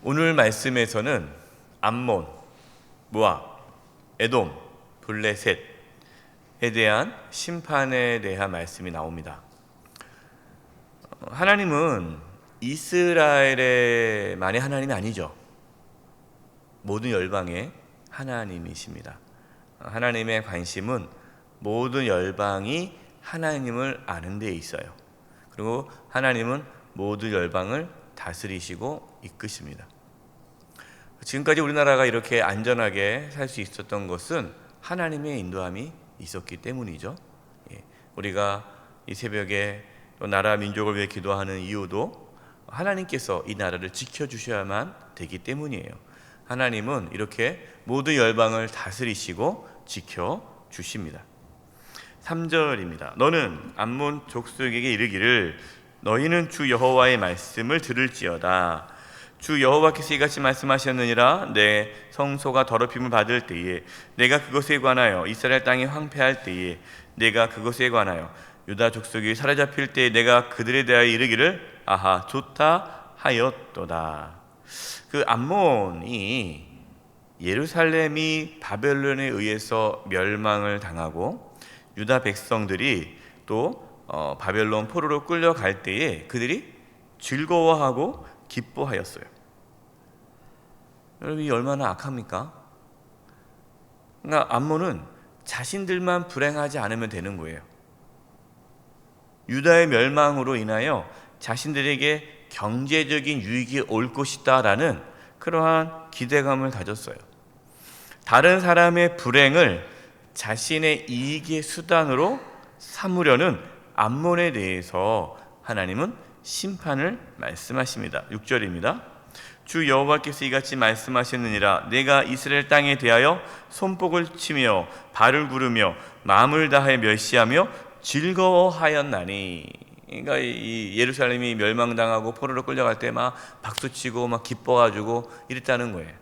오늘 말씀에서는 암몬, 모압, 에돔, 블레셋에 대한 심판에 대한 말씀이 나옵니다. 하나님은 이스라엘만의 하나님이 아니죠. 모든 열방의 하나님이십니다. 하나님의 관심은 모든 열방이 하나님을 아는 데 있어요. 그리고 하나님은 모든 열방을 다스리시고 이끄십니다. 지금까지 우리나라가 이렇게 안전하게 살 수 있었던 것은 하나님의 인도함이 있었기 때문이죠. 우리가 이 새벽에 나라 민족을 위해 기도하는 이유도 하나님께서 이 나라를 지켜주셔야만 되기 때문이에요. 하나님은 이렇게 모든 열방을 다스리시고 지켜주십니다. 3절입니다. 너는 암몬 족속에게 이르기를 너희는 주 여호와의 말씀을 들을지어다. 주 여호와께서 이같이 말씀하셨느니라. 내 성소가 더럽힘을 받을 때에 내가 그것에 관하여 이스라엘 땅이 황폐할 때에 내가 그것에 관하여 유다 족속이 사로잡힐 때에 내가 그들에 대하여 이르기를 아하 좋다 하였도다. 그 암몬이 예루살렘이 바벨론에 의해서 멸망을 당하고 유다 백성들이 또 바벨론 포로로 끌려갈 때에 그들이 즐거워하고 기뻐하였어요. 여러분, 이 얼마나 악합니까? 그러니까 암몬은 자신들만 불행하지 않으면 되는 거예요. 유다의 멸망으로 인하여 자신들에게 경제적인 유익이 올 것이다라는 그러한 기대감을 가졌어요. 다른 사람의 불행을 자신의 이익의 수단으로 삼으려는 암몬에 대해서 하나님은 심판을 말씀하십니다. 6절입니다. 주 여호와께서 이같이 말씀하셨느니라. 내가 이스라엘 땅에 대하여 손뼉을 치며 발을 구르며 마음을 다하여 멸시하며 즐거워하였나니. 그러니까 이 예루살렘이 멸망당하고 포로로 끌려갈 때 막 박수치고 막 기뻐가지고 이랬다는 거예요.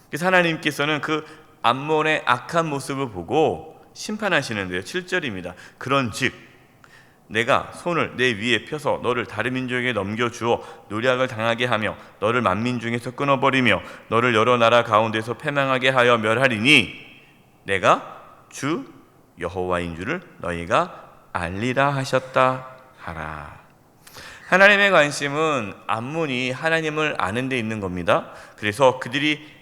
그래서 하나님께서는 그 암몬의 악한 모습을 보고 심판하시는데요. 7절입니다. 그런즉 내가 손을 내 위에 펴서 너를 다른 민족에게 넘겨주어 노략을 당하게 하며 너를 만민 중에서 끊어버리며 너를 여러 나라 가운데서 패망하게 하여 멸하리니 내가 주 여호와인 줄을 너희가 알리라 하셨다 하라. 하나님의 관심은 암몬이 하나님을 아는 데 있는 겁니다. 그래서 그들이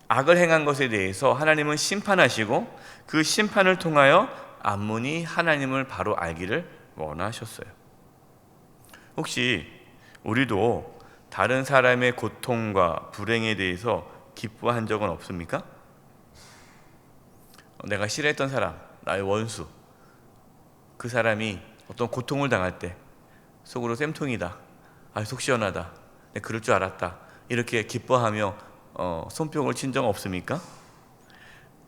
악을 행한 것에 대해서 하나님은 심판하시고 그 심판을 통하여 암몬이 하나님을 바로 알기를 원하셨어요. 혹시 우리도 다른 사람의 고통과 불행에 대해서 기뻐한 적은 없습니까? 내가 싫어했던 사람, 나의 원수, 그 사람이 어떤 고통을 당할 때 속으로 쌤통이다, 속 시원하다, 내가 그럴 줄 알았다, 이렇게 기뻐하며 손뼉을 친 적 없습니까?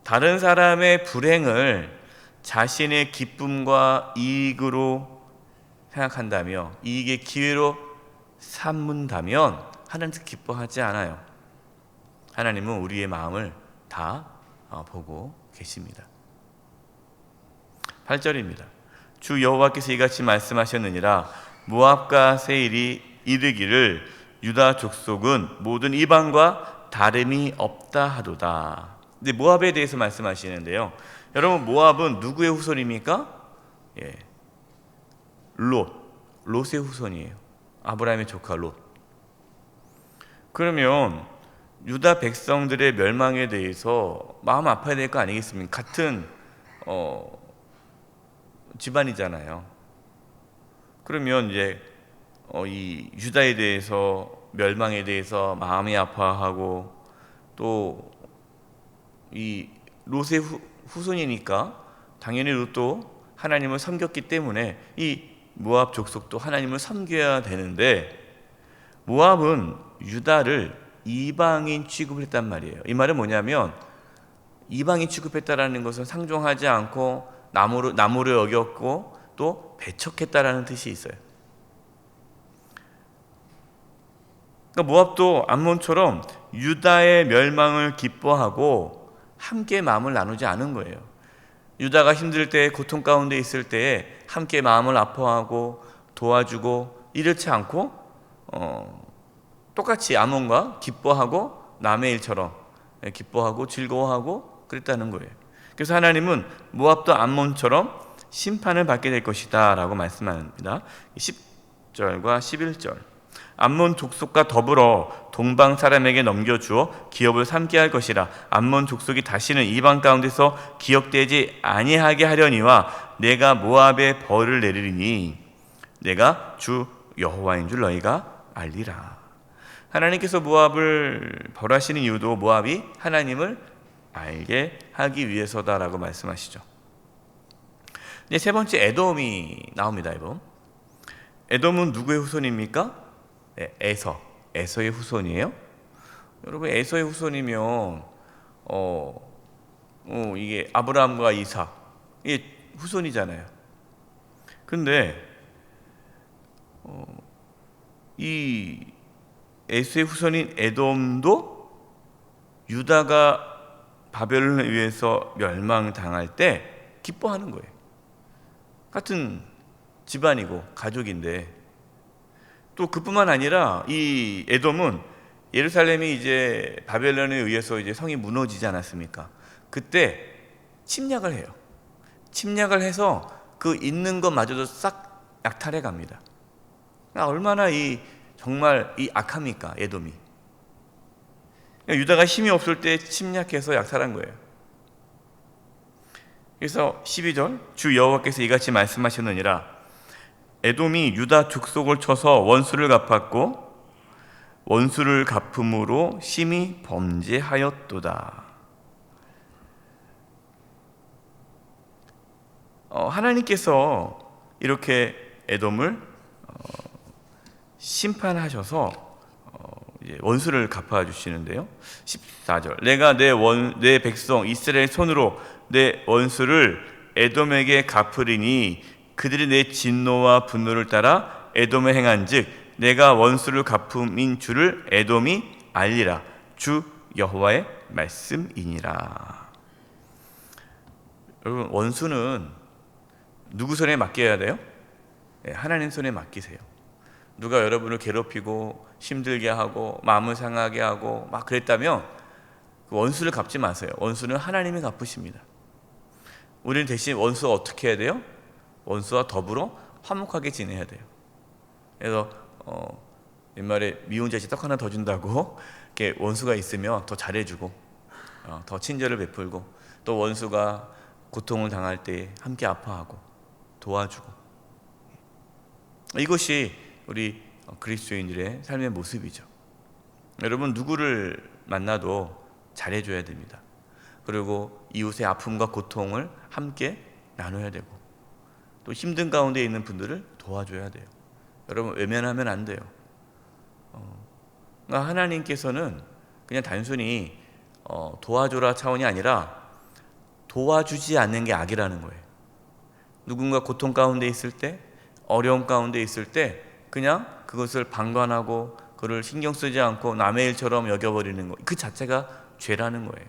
다른 사람의 불행을 자신의 기쁨과 이익으로 생각한다며 이익의 기회로 삼는다면 하나님은 기뻐하지 않아요. 하나님은 우리의 마음을 다 보고 계십니다. 8절입니다. 주 여호와께서 이같이 말씀하셨느니라. 모압과 세일이 이르기를 유다 족속은 모든 이방과 다름이 없다 하도다. 근데 모압에 대해서 말씀하시는데요. 여러분, 모압은 누구의 후손입니까? 롯의 후손이에요. 아브라함의 조카 롯. 그러면 유다 백성들의 멸망에 대해서 마음 아파야 될 거 아니겠습니까? 같은 집안이잖아요. 그러면 이제 이 유다에 대해서 멸망에 대해서 마음이 아파하고 또 이 롯의 후손이니까 당연히 롯도 하나님을 섬겼기 때문에 이 모압 족속도 하나님을 섬겨야 되는데 모압은 유다를 이방인 취급을 했단 말이에요. 이 말은 뭐냐면 이방인 취급했다라는 것은 상종하지 않고 나무를 여겼고 또 배척했다라는 뜻이 있어요. 그러니까 모압도 암몬처럼 유다의 멸망을 기뻐하고 함께 마음을 나누지 않은 거예요. 유다가 힘들 때, 고통 가운데 있을 때에 함께 마음을 아파하고 도와주고 이렇지 않고 똑같이 아몬과 기뻐하고 남의 일처럼 기뻐하고 즐거워하고 그랬다는 거예요. 그래서 하나님은 모압도 암몬처럼 심판을 받게 될 것이다 라고 말씀합니다. 10절과 11절. 암몬 족속과 더불어 동방 사람에게 넘겨주어 기업을 삼게 할 것이라. 암몬 족속이 다시는 이방 가운데서 기억되지 아니하게 하려니와 내가 모압에 벌을 내리리니 내가 주 여호와인 줄 너희가 알리라. 하나님께서 모압을 벌하시는 이유도 모압이 하나님을 알게 하기 위해서다라고 말씀하시죠. 이제 세 번째 에돔이 나옵니다. 에돔은 누구의 후손입니까? 네, 에서의 후손이에요. 여러분, 에서의 후손이면 이게 아브라함과 이삭 이게 후손이잖아요. 근데 이 에서의 후손인 에돔도 유다가 바벨론에 의해서 멸망당할 때 기뻐하는 거예요. 같은 집안이고 가족인데, 또 그뿐만 아니라 이 에돔은 예루살렘이 이제 바벨론에 의해서 이제 성이 무너지지 않았습니까? 그때 침략을 해요. 침략을 해서 그 있는 것마저도 싹 약탈해 갑니다. 얼마나 정말 악합니까, 에돔이. 유다가 힘이 없을 때 침략해서 약탈한 거예요. 그래서 12절, 주 여호와께서 이같이 말씀하셨느니라. 에돔이 유다 족속을 쳐서 원수를 갚았고 원수를 갚음으로 심히 범죄하였도다. 하나님께서 이렇게 에돔을 심판하셔서 원수를 갚아주시는데요. 14절, 내가 내 백성 이스라엘 손으로 내 원수를 에돔에게 갚으리니 그들이 내 진노와 분노를 따라 에돔에 행한즉 내가 원수를 갚음인 줄을 에돔이 알리라. 주 여호와의 말씀이니라. 여러분, 원수는 누구 손에 맡겨야 돼요? 하나님 손에 맡기세요. 누가 여러분을 괴롭히고 힘들게 하고 마음을 상하게 하고 막 그랬다면 그 원수를 갚지 마세요. 원수는 하나님이 갚으십니다. 우리는 대신 원수와 어떻게 해야 돼요? 원수와 더불어 화목하게 지내야 돼요. 그래서 옛말에 미운자식 떡 하나 더 준다고 이렇게 원수가 있으면 더 잘해주고 더 친절을 베풀고, 또 원수가 고통을 당할 때 함께 아파하고 도와주고, 이것이 우리 그리스도인들의 삶의 모습이죠. 여러분, 누구를 만나도 잘해줘야 됩니다. 그리고 이웃의 아픔과 고통을 함께 나눠야 되고, 또 힘든 가운데 있는 분들을 도와줘야 돼요. 여러분, 외면하면 안 돼요. 그러니까 하나님께서는 그냥 단순히 도와줘라 차원이 아니라 도와주지 않는 게 악이라는 거예요. 누군가 고통 가운데 있을 때, 어려움 가운데 있을 때 그냥 그것을 방관하고 그를 신경 쓰지 않고 남의 일처럼 여겨버리는 것, 그 자체가 죄라는 거예요.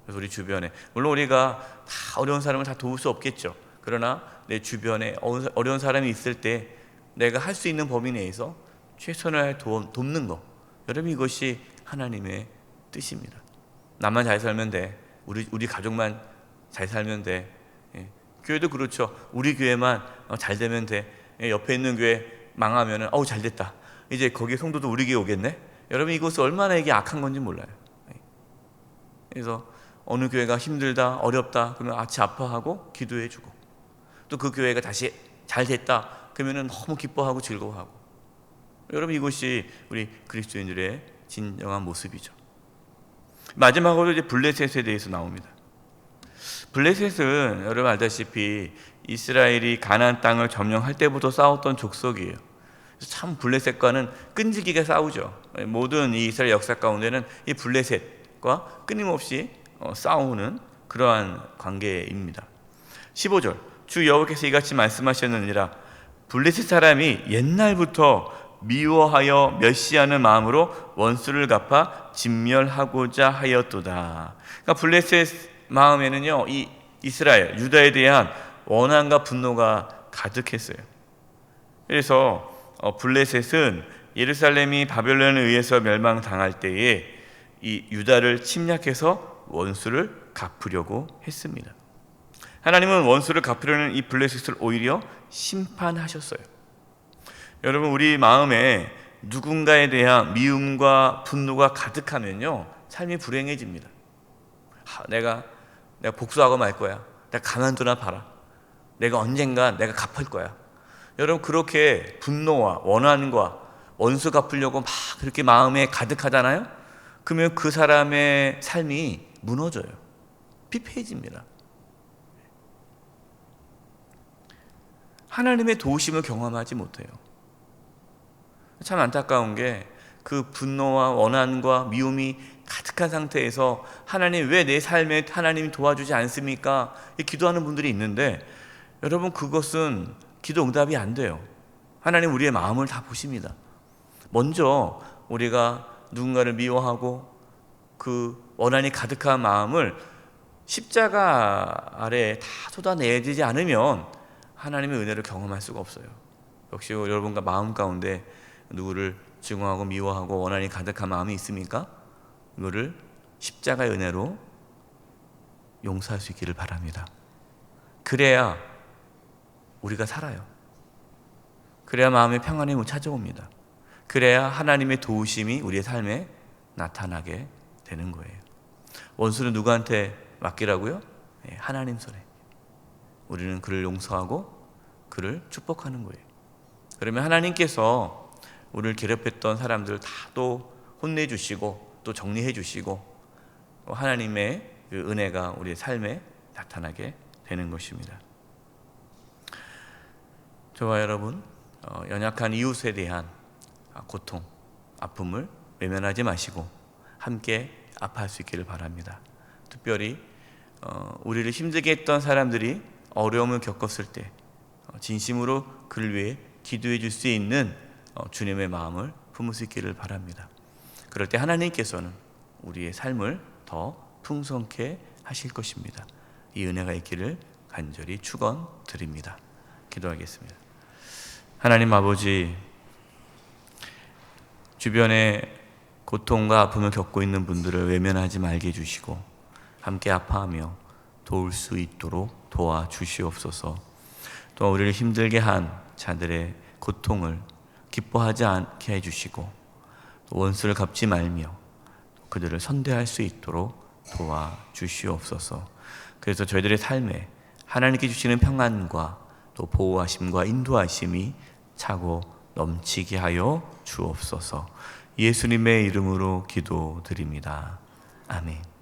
그래서 우리 주변에, 물론 우리가 다 어려운 사람을 다 도울 수 없겠죠. 그러나 내 주변에 어려운 사람이 있을 때 내가 할 수 있는 범위 내에서 최선을 돕는 것, 여러분, 이것이 하나님의 뜻입니다. 나만 잘 살면 돼. 우리 가족만 잘 살면 돼. 교회도 그렇죠. 우리 교회만 잘 되면 돼. 옆에 있는 교회 망하면은 잘 됐다. 이제 거기 성도도 우리 교회 오겠네. 여러분, 이것은 얼마나 이게 악한 건지 몰라요. 그래서 어느 교회가 힘들다, 어렵다 그러면 같이 아파하고 기도해주고, 또 그 교회가 다시 잘 됐다 그러면은 너무 기뻐하고 즐거워하고. 여러분, 이것이 우리 그리스도인들의 진정한 모습이죠. 마지막으로 이제 블레셋에 대해서 나옵니다. 블레셋은 여러분 알다시피 이스라엘이 가나안 땅을 점령할 때부터 싸웠던 족속이에요. 참 블레셋과는 끈질기게 싸우죠. 모든 이 이스라엘 역사 가운데는 이 블레셋과 끊임없이 싸우는 그러한 관계입니다. 15절, 주 여호와께서 이같이 말씀하셨느니라. 블레셋 사람이 옛날부터 미워하여 멸시하는 마음으로 원수를 갚아 진멸하고자 하였도다. 그러니까 블레셋 마음에는요, 이 이스라엘, 유다에 대한 원한과 분노가 가득했어요. 그래서 블레셋은 예루살렘이 바벨론에 의해서 멸망당할 때에 이 유다를 침략해서 원수를 갚으려고 했습니다. 하나님은 원수를 갚으려는 이 블레셋을 오히려 심판하셨어요. 여러분, 우리 마음에 누군가에 대한 미움과 분노가 가득하면요, 삶이 불행해집니다. 내가 복수하고 말 거야. 내가 가만두나 봐라. 내가 언젠가 내가 갚을 거야. 여러분, 그렇게 분노와 원한과 원수 갚으려고 막 그렇게 마음에 가득하잖아요. 그러면 그 사람의 삶이 무너져요. 피폐해집니다. 하나님의 도우심을 경험하지 못해요. 참 안타까운 게 그 분노와 원한과 미움이 가득한 상태에서 하나님, 왜 내 삶에 하나님이 도와주지 않습니까? 기도하는 분들이 있는데, 여러분, 그것은 기도 응답이 안 돼요. 하나님 우리의 마음을 다 보십니다. 먼저 우리가 누군가를 미워하고 그 원한이 가득한 마음을 십자가 아래에 다 쏟아내야 되지 않으면 하나님의 은혜를 경험할 수가 없어요. 역시 여러분과 마음 가운데 누구를 증오하고 미워하고 원한이 가득한 마음이 있습니까? 이거를 십자가의 은혜로 용서할 수 있기를 바랍니다. 그래야 우리가 살아요. 그래야 마음의 평안이 찾아옵니다. 그래야 하나님의 도우심이 우리의 삶에 나타나게 되는 거예요. 원수는 누구한테 맡기라고요? 하나님 손에. 우리는 그를 용서하고 그를 축복하는 거예요. 그러면 하나님께서 우리를 괴롭혔던 사람들을 다 또 혼내주시고 또 정리해주시고 하나님의 그 은혜가 우리의 삶에 나타나게 되는 것입니다. 저와 여러분, 연약한 이웃에 대한 고통, 아픔을 외면하지 마시고 함께 아파할 수 있기를 바랍니다. 특별히 우리를 힘들게 했던 사람들이 어려움을 겪었을 때 진심으로 그를 위해 기도해 줄 수 있는 주님의 마음을 품을 수 있기를 바랍니다. 그럴 때 하나님께서는 우리의 삶을 더 풍성케 하실 것입니다. 이 은혜가 있기를 간절히 축원드립니다. 기도하겠습니다. 하나님 아버지, 주변에 고통과 아픔을 겪고 있는 분들을 외면하지 말게 해주시고 함께 아파하며 도울 수 있도록 도와주시옵소서. 또 우리를 힘들게 한 자들의 고통을 기뻐하지 않게 해주시고 원수를 갚지 말며 그들을 선대할 수 있도록 도와주시옵소서. 그래서 저희들의 삶에 하나님께 주시는 평안과 또 보호하심과 인도하심이 차고 넘치게 하여 주옵소서. 예수님의 이름으로 기도드립니다. 아멘.